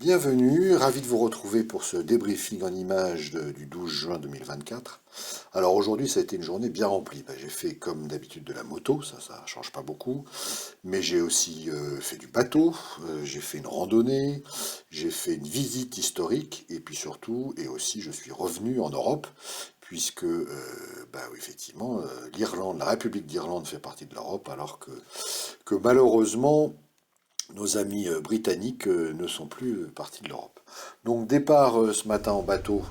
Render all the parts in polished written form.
Bienvenue, ravi de vous retrouver pour ce débriefing en images du 12 juin 2024. Alors aujourd'hui ça a été une journée bien remplie. J'ai fait comme d'habitude de la moto, ça change pas beaucoup, mais j'ai aussi fait du bateau, j'ai fait une randonnée, j'ai fait une visite historique et puis surtout, et aussi je suis revenu en Europe puisque oui, effectivement l'Irlande, la République d'Irlande fait partie de l'Europe alors que malheureusement nos amis britanniques ne sont plus partis de l'Europe. Donc départ ce matin en bateau,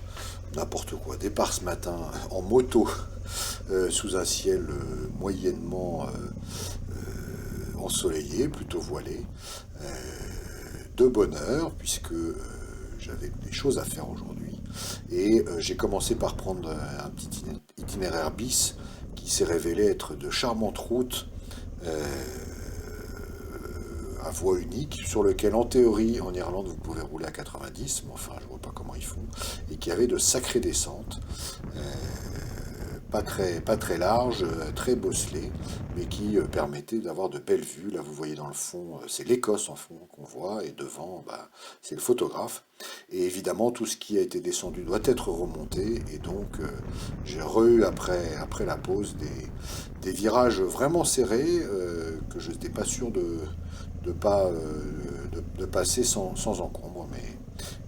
n'importe quoi, départ ce matin en moto sous un ciel moyennement ensoleillé, plutôt voilé, de bonne heure, puisque j'avais des choses à faire aujourd'hui. Et j'ai commencé par prendre un petit itinéraire bis qui s'est révélé être de charmantes routes à voie unique, sur lequel en théorie en Irlande vous pouvez rouler à 90, mais enfin je vois pas comment ils font, et qui avait de sacrées descentes, pas très larges, très bosselées, mais qui permettaient d'avoir de belles vues. Là vous voyez dans le fond, c'est l'Écosse en fond qu'on voit, et devant c'est le photographe. Et évidemment tout ce qui a été descendu doit être remonté, et donc j'ai eu après la pause des virages vraiment serrés que je n'étais pas sûr de passer sans encombre,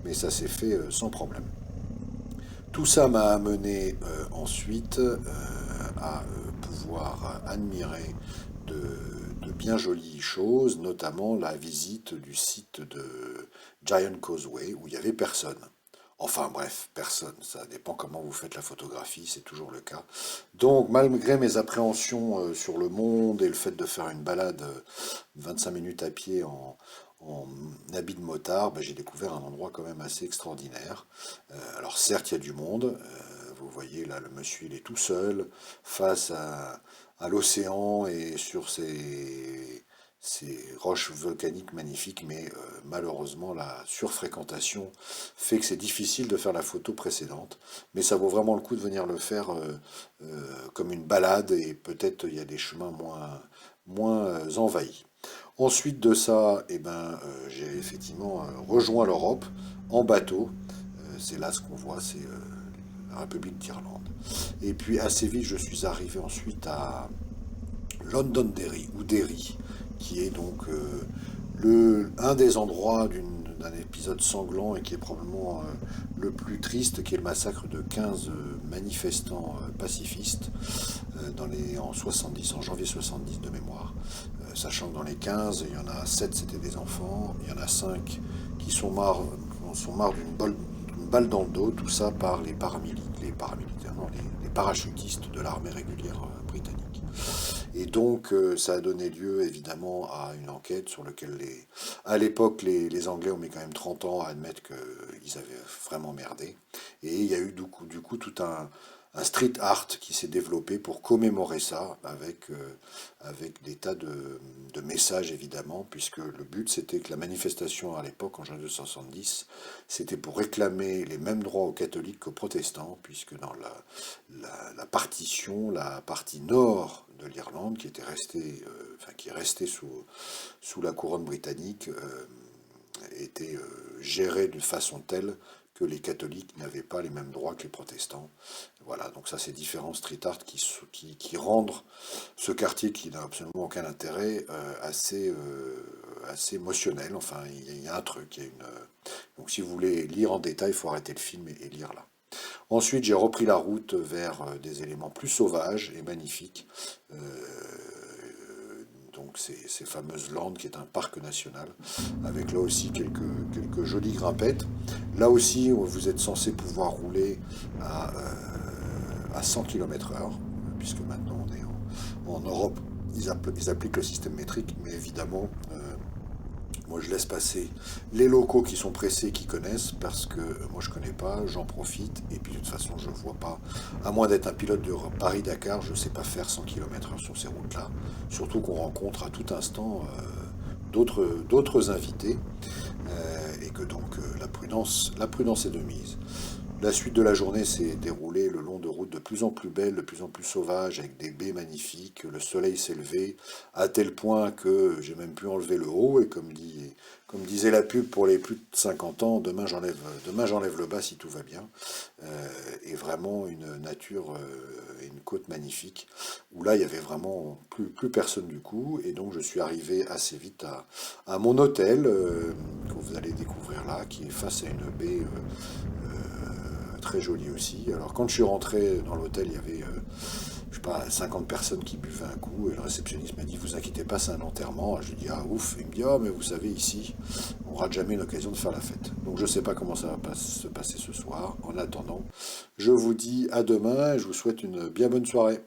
mais ça s'est fait sans problème. Tout ça m'a amené ensuite à pouvoir admirer de bien jolies choses, notamment la visite du site de Giant Causeway où il n'y avait personne. Enfin bref, personne, ça dépend comment vous faites la photographie, c'est toujours le cas. Donc malgré mes appréhensions sur le monde et le fait de faire une balade 25 minutes à pied en habit de motard, j'ai découvert un endroit quand même assez extraordinaire. Alors certes, il y a du monde, vous voyez là, le monsieur il est tout seul face à l'océan et sur ces roches volcaniques magnifiques, mais malheureusement la surfréquentation fait que c'est difficile de faire la photo précédente. Mais ça vaut vraiment le coup de venir le faire comme une balade et peut-être il y a des chemins moins envahis. Ensuite de ça, j'ai effectivement rejoint l'Europe en bateau. C'est là ce qu'on voit, c'est la République d'Irlande. Et puis assez vite, je suis arrivé ensuite à Londonderry, ou Derry, qui est donc un des endroits d'un épisode sanglant et qui est probablement le plus triste, qui est le massacre de 15 manifestants pacifistes en 70, en janvier 70 de mémoire. Sachant que dans les 15, il y en a 7 c'était des enfants, il y en a 5 qui sont morts d'une balle dans le dos, tout ça par les paramilitaires, non, les parachutistes de l'armée régulière britannique. Et donc ça a donné lieu évidemment à une enquête sur laquelle à l'époque les Anglais ont mis quand même 30 ans à admettre qu'ils avaient vraiment merdé. Et il y a eu du coup tout un street art qui s'est développé pour commémorer ça avec des tas de messages évidemment, puisque le but c'était que la manifestation à l'époque en janvier 1970 c'était pour réclamer les mêmes droits aux catholiques qu'aux protestants, puisque dans la partition, la partie nord de l'Irlande qui est restée sous la couronne britannique était gérée d'une façon telle que les catholiques n'avaient pas les mêmes droits que les protestants. Voilà, donc ça c'est différents street art qui rendent ce quartier qui n'a absolument aucun intérêt assez émotionnel. Enfin, il y a un truc, donc si vous voulez lire en détail, il faut arrêter le film et lire là. Ensuite, j'ai repris la route vers des éléments plus sauvages et magnifiques. Euh, donc ces fameuses Landes, qui est un parc national, avec là aussi quelques jolies grimpettes. Là aussi, vous êtes censé pouvoir rouler à 100 km/h, puisque maintenant on est en Europe, ils appliquent le système métrique, mais évidemment, moi, je laisse passer les locaux qui sont pressés, qui connaissent, parce que moi, je connais pas, j'en profite, et puis de toute façon, je vois pas, à moins d'être un pilote de Paris-Dakar, je sais pas faire 100 km/h sur ces routes-là, surtout qu'on rencontre à tout instant d'autres invités, et que donc la prudence est de mise. La suite de la journée s'est déroulée le long de routes de plus en plus belles, de plus en plus sauvages, avec des baies magnifiques. Le soleil s'est levé à tel point que j'ai même pu enlever le haut. Et comme disait la pub pour les plus de 50 ans, demain j'enlève le bas si tout va bien. Et vraiment une nature et une côte magnifique, où là il y avait vraiment plus personne du coup. Et donc je suis arrivé assez vite à mon hôtel, que vous allez découvrir là, qui est face à une baie très jolie aussi. Alors quand je suis rentré dans l'hôtel, il y avait, je sais pas, 50 personnes qui buvaient un coup, et le réceptionniste m'a dit, vous inquiétez pas, c'est un enterrement. Je lui dis, ah ouf. Il me dit, ah mais vous savez, ici, on rate jamais une occasion de faire la fête. Donc je sais pas comment ça va se passer ce soir. En attendant, je vous dis à demain, et je vous souhaite une bien bonne soirée.